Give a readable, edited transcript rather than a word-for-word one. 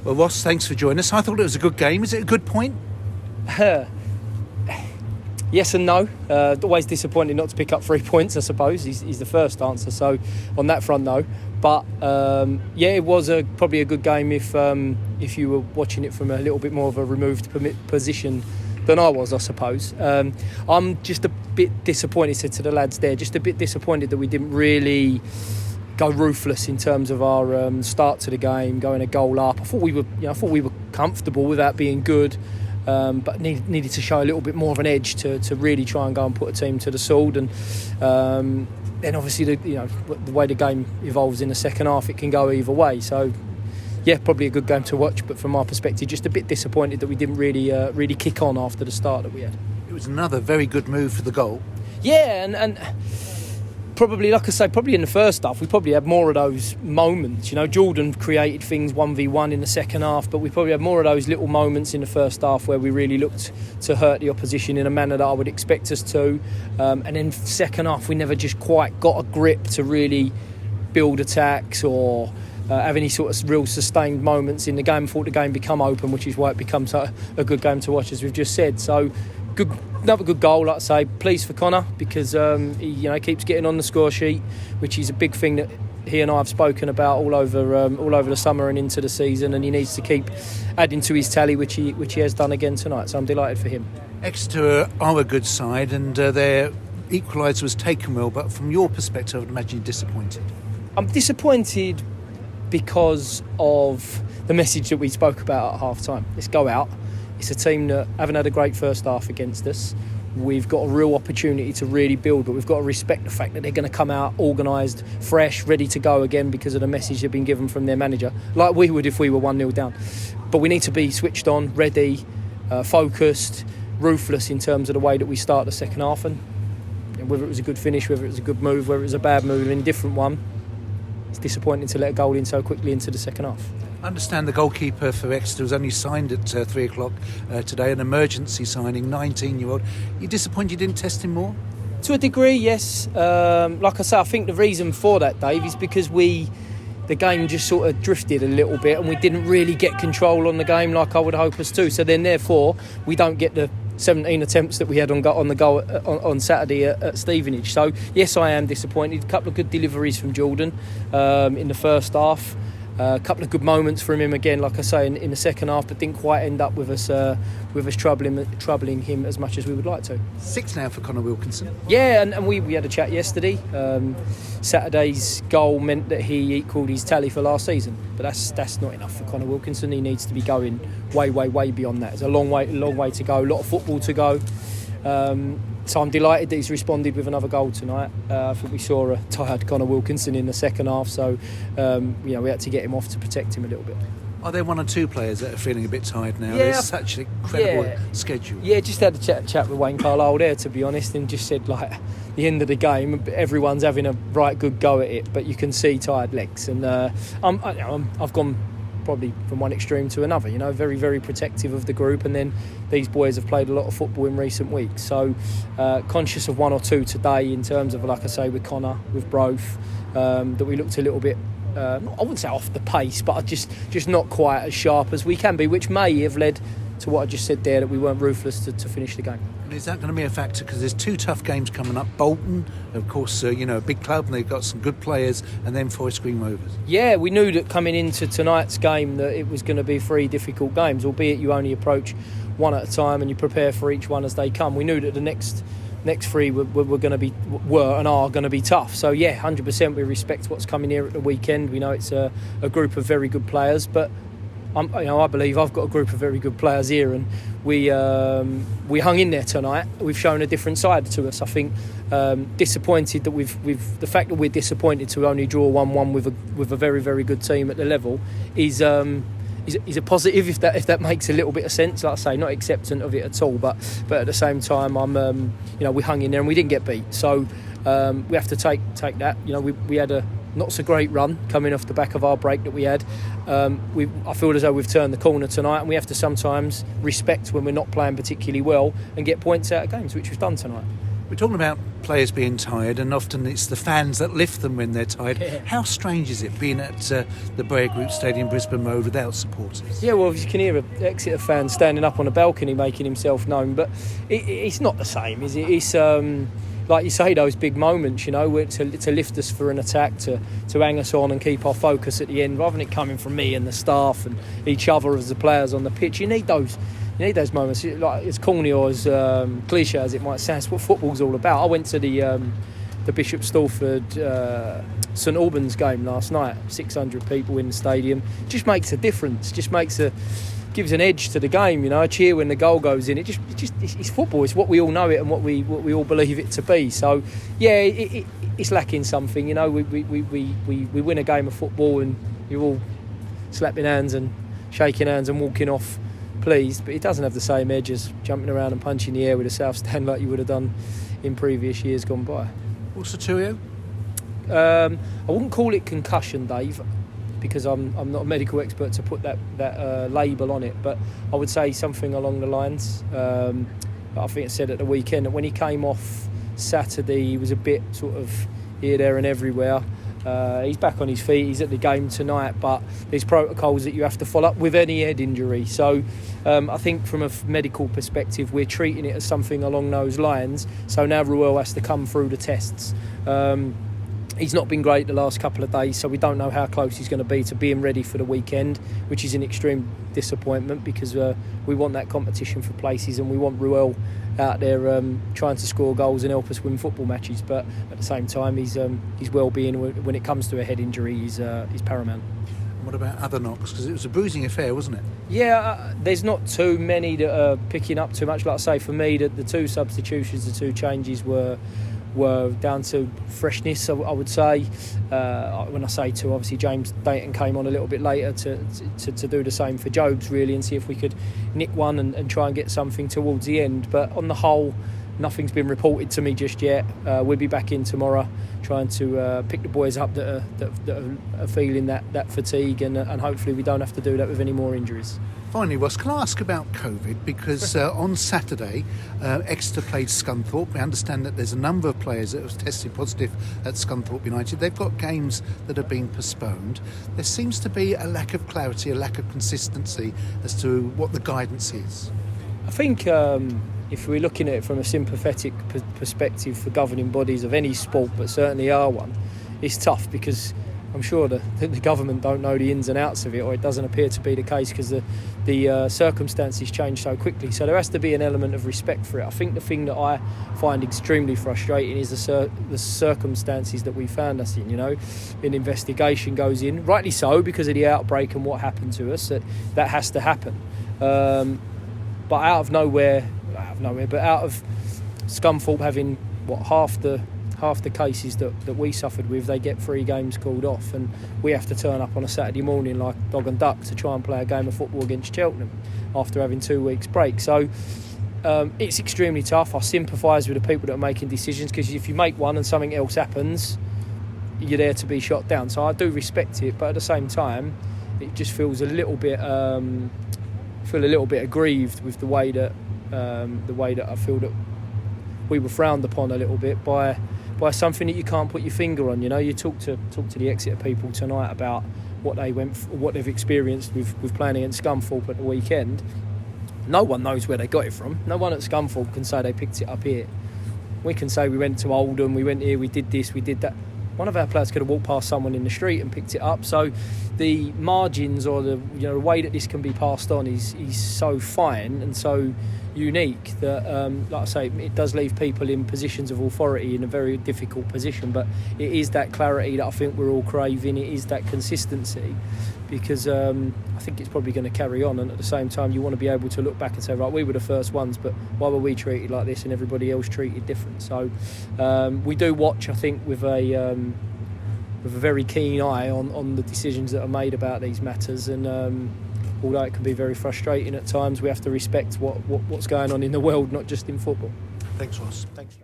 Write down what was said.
Well, Ross, thanks for joining us. I thought it was a good game. Is it a good point? Yes and no. Always disappointed not to pick up 3 points, I suppose, is the first answer. So on that front, no. But it was probably a good game if you were watching it from a little bit more of a removed position than I was, I suppose. I'm just a bit disappointed, said to the lads there, just a bit disappointed that we didn't really go ruthless in terms of our start to the game, going a goal up. I thought we were comfortable with that being good. But needed to show a little bit more of an edge to really try and go and put a team to the sword. And then obviously the way the game evolves in the second half, it can go either way. So yeah, probably a good game to watch. But from my perspective, just a bit disappointed that we didn't really kick on after the start that we had. It was another very good move for the goal. Yeah, and probably, like I say, probably in the first half, we probably had more of those moments. Jordan created things 1v1 in the second half, but we probably had more of those little moments in the first half where we really looked to hurt the opposition in a manner that I would expect us to. And then second half, we never just quite got a grip to really build attacks or have any sort of real sustained moments in the game. I thought the game become open, which is why it becomes a good game to watch, as we've just said. So another good goal, like I say. Pleased for Connor because he keeps getting on the score sheet, which is a big thing that he and I have spoken about all over the summer and into the season, and he needs to keep adding to his tally, which he has done again tonight. So I'm delighted for him. Exeter are a good side, and their equaliser was taken well. But from your perspective, I would imagine you're disappointed. I'm disappointed because of the message that we spoke about at half time. Let's go out. It's a team that haven't had a great first half against us. We've got a real opportunity to really build, but we've got to respect the fact that they're going to come out organised, fresh, ready to go again because of the message they've been given from their manager, like we would if we were 1-0 down. But we need to be switched on, ready, focused, ruthless in terms of the way that we start the second half. And whether it was a good finish, whether it was a good move, whether it was a bad move, an indifferent one, it's disappointing to let a goal in so quickly into the second half. I understand the goalkeeper for Exeter was only signed at 3 o'clock today, an emergency signing, 19-year-old. You disappointed you didn't test him more? To a degree, yes. Like I say, I think the reason for that, Dave, is because the game just sort of drifted a little bit and we didn't really get control on the game like I would hope us to. So then, therefore, we don't get the 17 attempts that we had on the goal on Saturday at Stevenage. So, yes, I am disappointed. A couple of good deliveries from Jordan in the first half. A couple of good moments from him again, like I say, in the second half, but didn't quite end up with us troubling him as much as we would like to. 6 now for Connor Wilkinson. Yeah, and we had a chat yesterday. Saturday's goal meant that he equalled his tally for last season, but that's not enough for Connor Wilkinson. He needs to be going way beyond that. There's a long way to go, a lot of football to go. So I'm delighted that he's responded with another goal tonight. I think we saw a tired Connor Wilkinson in the second half, so we had to get him off to protect him a little bit. Are there 1 or 2 players that are feeling a bit tired now? Yeah, There's such an incredible schedule. Yeah, just had a chat with Wayne Carlisle there, to be honest, and just said, like, the end of the game, everyone's having a right good go at it, but you can see tired legs. And I've gone probably from one extreme to another, very, very protective of the group, and then these boys have played a lot of football in recent weeks, so conscious of 1 or 2 today in terms of, like I say, with Connor, with Broth, that we looked a little bit I wouldn't say off the pace, but just not quite as sharp as we can be, which may have led to what I just said there, that we weren't ruthless to finish the game. And is that going to be a factor? Because there's 2 tough games coming up. Bolton, of course, a big club, and they've got some good players, and then Forest Green Rovers. Yeah, we knew that coming into tonight's game that it was going to be 3 difficult games, albeit you only approach one at a time and you prepare for each one as they come. We knew that the next 3 were going to be and are going to be tough. So yeah, 100% we respect what's coming here at the weekend. We know it's a group of very good players, but I believe I've got a group of very good players here, and we hung in there tonight. We've shown a different side to us. I think disappointed that we've the fact that we're disappointed to only draw 1-1 with a very, very good team at the level is a positive, if that makes a little bit of sense. Like I say, not acceptant of it at all, but at the same time, we hung in there and we didn't get beat. So we have to take that. We had a not so great run coming off the back of our break that we had. I feel as though we've turned the corner tonight, and we have to sometimes respect when we're not playing particularly well and get points out of games, which we've done tonight. We're talking about players being tired, and often it's the fans that lift them when they're tired. Yeah. How strange is it being at the Breyer Group Stadium, Brisbane Road, without supporters? Yeah, well, you can hear an Exeter fan standing up on a balcony making himself known, but it's not the same, is it? It's like you say, those big moments, you know, where to lift us for an attack, to hang us on and keep our focus at the end, rather than it coming from me and the staff and each other as the players on the pitch. You need those moments. Like, as corny or as cliche as it might sound, it's what football's all about. I went to the Bishop Stortford St Albans game last night. 600 people in the stadium. Just makes a difference. Gives an edge to the game. You know, a cheer when the goal goes in. It's football. It's what we all know it and what we all believe it to be. So yeah, it's lacking something. You know, we win a game of football and you're all slapping hands and shaking hands and walking off pleased, but it doesn't have the same edge as jumping around and punching the air with a south stand like you would have done in previous years gone by. What's the Turio? I wouldn't call it concussion, Dave, because I'm not a medical expert to put that label on it, but I would say something along the lines. I think it said at the weekend that when he came off Saturday, he was a bit sort of here, there and everywhere. He's back on his feet, he's at the game tonight, but there's protocols that you have to follow up with any head injury. So I think from a medical perspective, we're treating it as something along those lines. So now Ruel has to come through the tests. He's not been great the last couple of days, so we don't know how close he's going to be to being ready for the weekend, which is an extreme disappointment because we want that competition for places and we want Ruel out there trying to score goals and help us win football matches. But at the same time, his well-being when it comes to a head injury is paramount. What about other knocks? Because it was a bruising affair, wasn't it? Yeah, there's not too many that are picking up too much. Like I say, for me, the two substitutions, the two changes were down to freshness, I would say. When I say two, obviously James Dayton came on a little bit later to do the same for Jobs, really, and see if we could nick one and try and get something towards the end. But on the whole, nothing's been reported to me just yet. We'll be back in tomorrow trying to pick the boys up that are feeling that fatigue, and hopefully we don't have to do that with any more injuries. Finally, Ross, can I ask about COVID? Because on Saturday, Exeter played Scunthorpe. We understand that there's a number of players that have tested positive at Scunthorpe United. They've got games that have been postponed. There seems to be a lack of clarity, a lack of consistency as to what the guidance is. I think if we're looking at it from a sympathetic perspective for governing bodies of any sport, but certainly our one, it's tough because I'm sure the government don't know the ins and outs of it, or it doesn't appear to be the case because the circumstances change so quickly. So there has to be an element of respect for it. I think the thing that I find extremely frustrating is the circumstances that we found us in. You know, an investigation goes in, rightly so, because of the outbreak and what happened to us. That has to happen. But out of Scunthorpe having half the cases that we suffered with, they get 3 games called off, and we have to turn up on a Saturday morning like dog and duck to try and play a game of football against Cheltenham after having 2 weeks break. So it's extremely tough. I sympathise with the people that are making decisions, because if you make one and something else happens, you're there to be shot down. So I do respect it, but at the same time, it just feels a little bit aggrieved with the way that I feel that we were frowned upon a little bit by something that you can't put your finger on. You know, you talk to the Exeter people tonight about what they've experienced with playing against Scunthorpe at the weekend. No one knows where they got it from. No one at Scunthorpe can say they picked it up here. We can say we went to Oldham, we went here, we did this, we did that. One of our players could have walked past someone in the street and picked it up. So the margins, or the way that this can be passed on is so fine and so unique that, like I say, it does leave people in positions of authority in a very difficult position. But it is that clarity that I think we're all craving. It is that consistency, because I think it's probably going to carry on. And at the same time, you want to be able to look back and say, right, we were the first ones, but why were we treated like this and everybody else treated different? So we do watch, I think, with a very keen eye on the decisions that are made about these matters. And although it can be very frustrating at times, we have to respect what's going on in the world, not just in football. Thanks, Ross. Thanks.